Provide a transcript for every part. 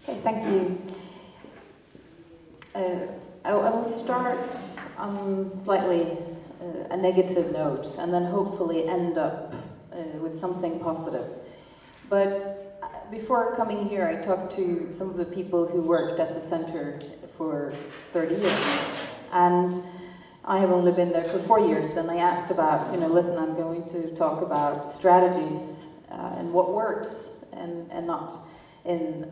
Okay, thank you. I will start on slightly a negative note and then hopefully end up with something positive. But before coming here, I talked to some of the people who worked at the center for 30 years. And I have only been there for 4 years, and I asked about, listen, I'm going to talk about strategies and what works and not in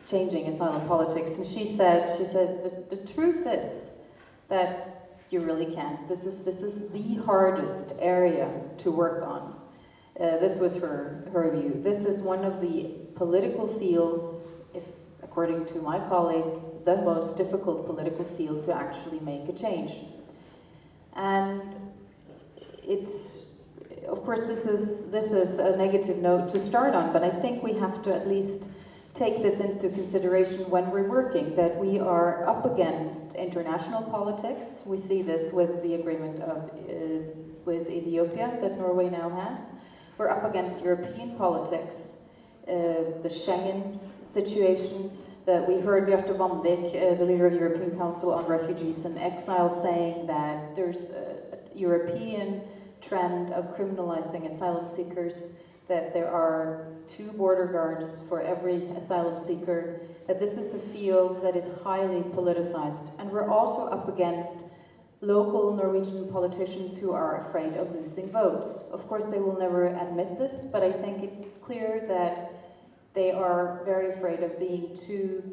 changing asylum politics. And she said, the truth is that you really can't. This is the hardest area to work on. This was her view. This is one of the political fields, if according to my colleague, the most difficult political field to actually make a change. And it's, of course, this is a negative note to start on, but I think we have to at least take this into consideration when we're working, that we are up against international politics. We see this with the agreement with Ethiopia that Norway now has. We're up against European politics, the Schengen situation, that we heard Bjarte Vanvik, the leader of the European Council on Refugees and Exile, saying that there's a European trend of criminalizing asylum seekers, that there are 2 border guards for every asylum seeker, that this is a field that is highly politicized. And we're also up against local Norwegian politicians who are afraid of losing votes. Of course, they will never admit this, but I think it's clear that they are very afraid of being too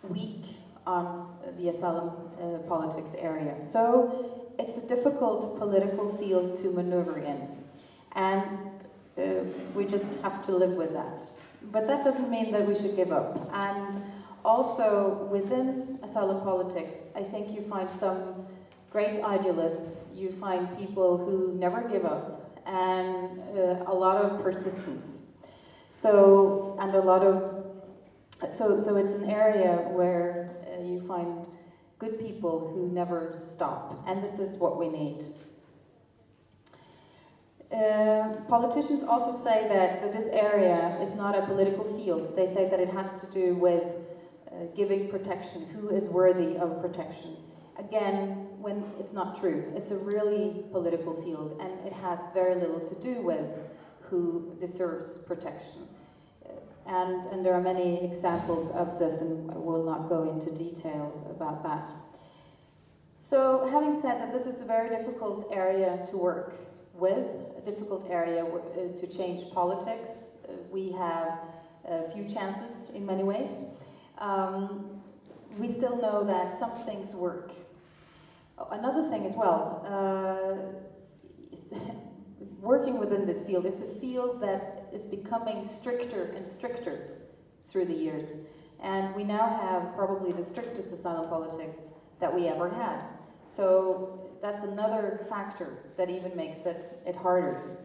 weak on the asylum politics area. So it's a difficult political field to maneuver in. And we just have to live with that. But that doesn't mean that we should give up. And also, within asylum politics, I think you find some great idealists. You find people who never give up, and a lot of persistence. So it's an area where you find good people who never stop, and this is what we need. Politicians also say that this area is not a political field. They say that it has to do with giving protection, who is worthy of protection. Again, when it's not true. It's a really political field, and it has very little to do with who deserves protection. And there are many examples of this, and I will not go into detail about that. So, having said that this is a very difficult area to work with, a difficult area to change politics, we have a few chances in many ways. We still know that some things work. Another thing as well, working within this field, it's a field that is becoming stricter and stricter through the years. And we now have probably the strictest asylum politics that we ever had. So that's another factor that even makes it harder.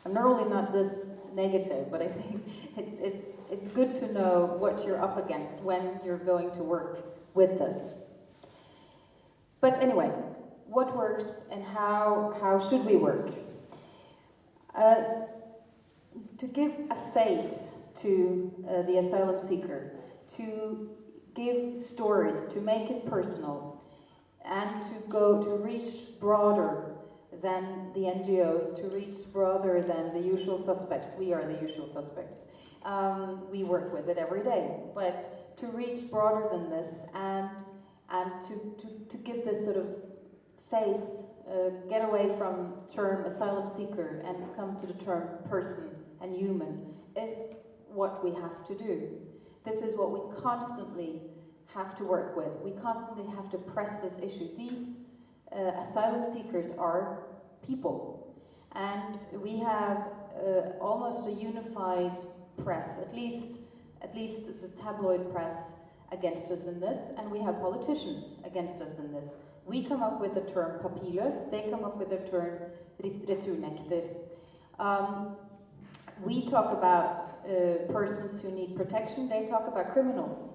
I'm normally not this negative, but I think it's good to know what you're up against when you're going to work with this. But anyway, what works and how should we work? To give a face to the asylum seeker, to give stories, to make it personal, and to reach broader than the NGOs, to reach broader than the usual suspects. We are the usual suspects. We work with it every day, but to reach broader than this and to give this sort of face, get away from the term asylum seeker and come to the term person and human, is what we have to do. This is what we constantly have to work with. We constantly have to press this issue. These asylum seekers are people, and we have almost a unified press, at least the tabloid press against us in this, and we have politicians against us in this. We come up with the term papirløs, they come up with the term returnekter. We talk about persons who need protection, they talk about criminals.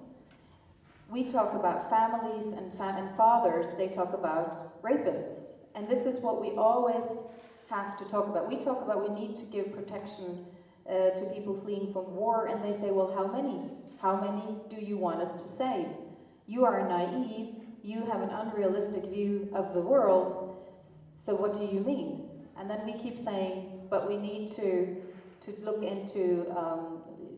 We talk about families and fathers, they talk about rapists. And this is what we always have to talk about. We talk about we need to give protection to people fleeing from war, and they say, well, how many? How many do you want us to save? You are naive, you have an unrealistic view of the world, so what do you mean? And then we keep saying, but we need to look into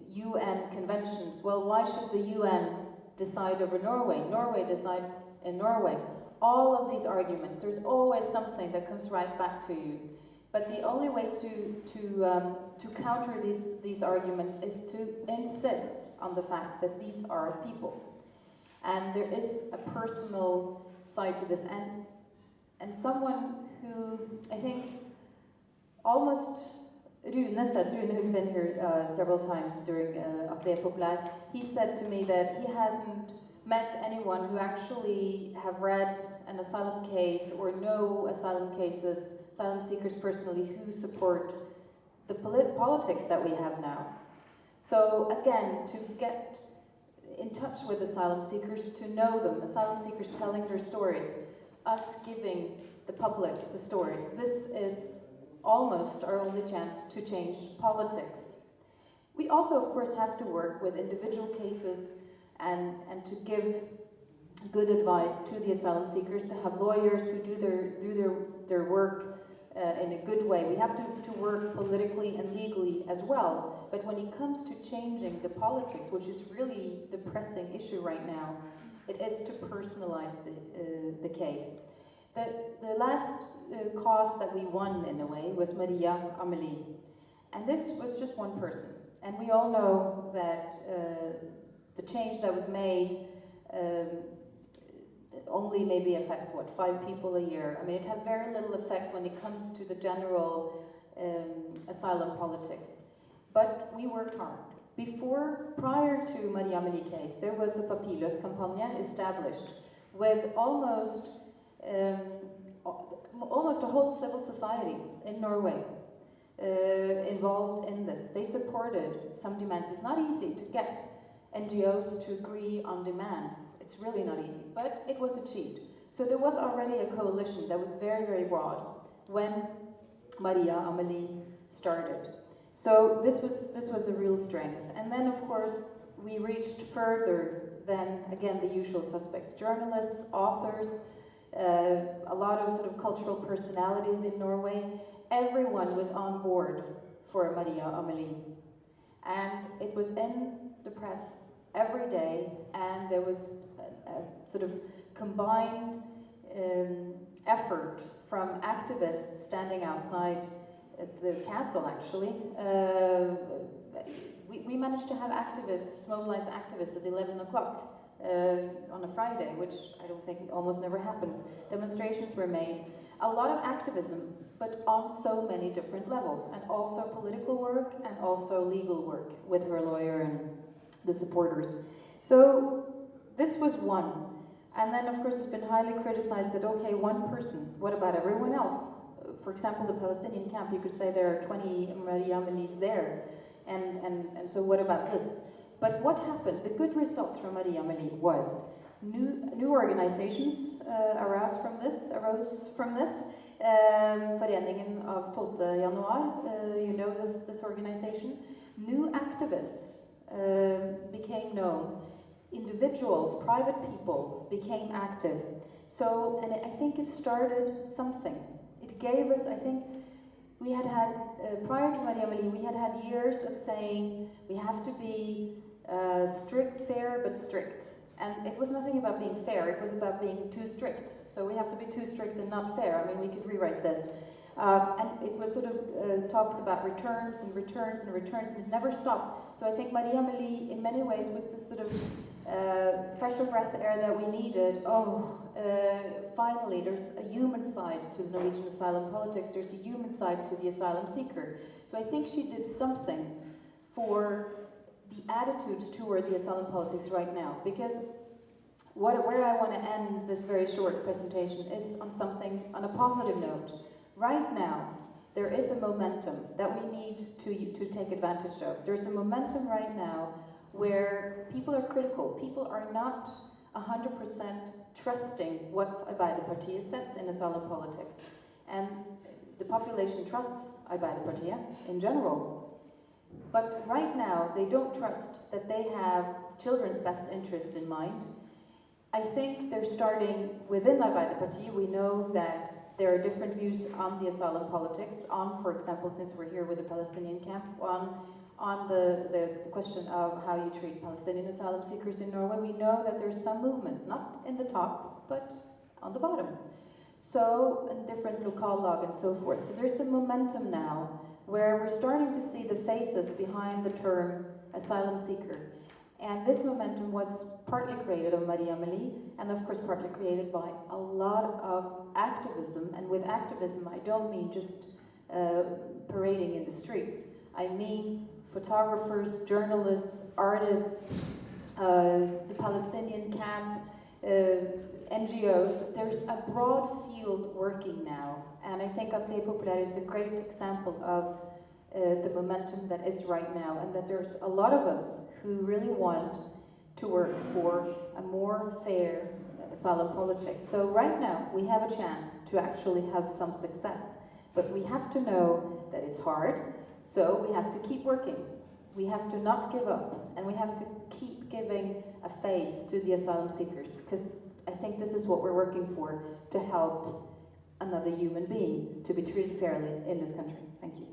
UN conventions. Well, why should the UN decide over Norway? Norway decides in Norway. All of these arguments, there's always something that comes right back to you. But the only way to counter these arguments is to insist on the fact that these are people. And there is a personal side to this. And someone who, I think, almost, Rune who's been here several times during Atelier Populaire, he said to me that he hasn't met anyone who actually have read an asylum case or know asylum cases, asylum seekers personally, who support the politics that we have now. So again, to get in touch with asylum seekers, to know them, asylum seekers telling their stories, us giving the public the stories, this is almost our only chance to change politics. We also, of course, have to work with individual cases and to give good advice to the asylum seekers, to have lawyers who do their work in a good way. We have to work politically and legally as well. But when it comes to changing the politics, which is really the pressing issue right now, it is to personalize the case. The last cause that we won, in a way, was Maria Amelie. And this was just one person. And we all know that the change that was made only maybe affects, what, 5 people a year. I mean, it has very little effect when it comes to the general asylum politics. But we worked hard. Prior to Maria Amelie case, there was a papirløs campaign established with almost a whole civil society in Norway involved in this. They supported some demands. It's not easy to get NGOs to agree on demands. It's really not easy, but it was achieved. So there was already a coalition that was very, very broad when Maria Amelie started. So this was a real strength. And then, of course, we reached further than, again, the usual suspects. Journalists, authors, a lot of sort of cultural personalities in Norway. Everyone was on board for Maria Amelie. And it was in the press every day, and there was a sort of combined effort from activists standing outside the castle, actually. We managed to have activists, mobilize activists at 11 o'clock on a Friday, which I don't think almost never happens. Demonstrations were made. A lot of activism, but on so many different levels, and also political work and also legal work with her lawyer and the supporters. So this was one. And then, of course, it's been highly criticized that, okay, one person, what about everyone else? For example, the Palestinian camp, you could say there are 20 Maria Amelies there. And so what about this? But what happened? The good results from Maria Amelie was new organizations arose from this. Foreningen av 12. Januar, you know this organization. New activists became known. Individuals, private people became active. So, and I think it started something. It gave us, I think, we had prior to Maria Amelie, we had years of saying we have to be strict, fair, but strict. And it was nothing about being fair, it was about being too strict. So we have to be too strict and not fair. I mean, we could rewrite this. And it was sort of talks about returns and returns and returns, and it never stopped. So I think Maria Amelie, in many ways, was this sort of fresh breath air that we needed. Finally, there's a human side to the Norwegian asylum politics. There's a human side to the asylum seeker. So I think she did something for the attitudes toward the asylum politics right now. Because where I want to end this very short presentation is on a positive note. Right now, there is a momentum that we need to take advantage of. There's a momentum right now where people are critical. People are not 100% trusting what Arbeiderpartiet says in asylum politics. And the population trusts Arbeiderpartiet in general. But right now, they don't trust that they have children's best interest in mind. I think they're starting within Arbeiderpartiet. We know that there are different views on the asylum politics, on, for example, since we're here with the Palestinian camp, on the question of how you treat Palestinian asylum seekers in Norway. We know that there's some movement, not in the top, but on the bottom. So, in different local log and so forth. So there's some momentum now where we're starting to see the faces behind the term asylum seeker. And this momentum was partly created of Maria Amelie, and of course partly created by a lot of activism. And with activism, I don't mean just parading in the streets. I mean photographers, journalists, artists, the Palestinian camp, NGOs. There's a broad field working now, and I think Atelier Populaire is a great example of the momentum that is right now, and that there's a lot of us who really want to work for a more fair asylum politics. So right now we have a chance to actually have some success, but we have to know that it's hard, so we have to keep working. We have to not give up, and we have to keep giving a face to the asylum seekers, because I think this is what we're working for, to help another human being to be treated fairly in this country. Thank you.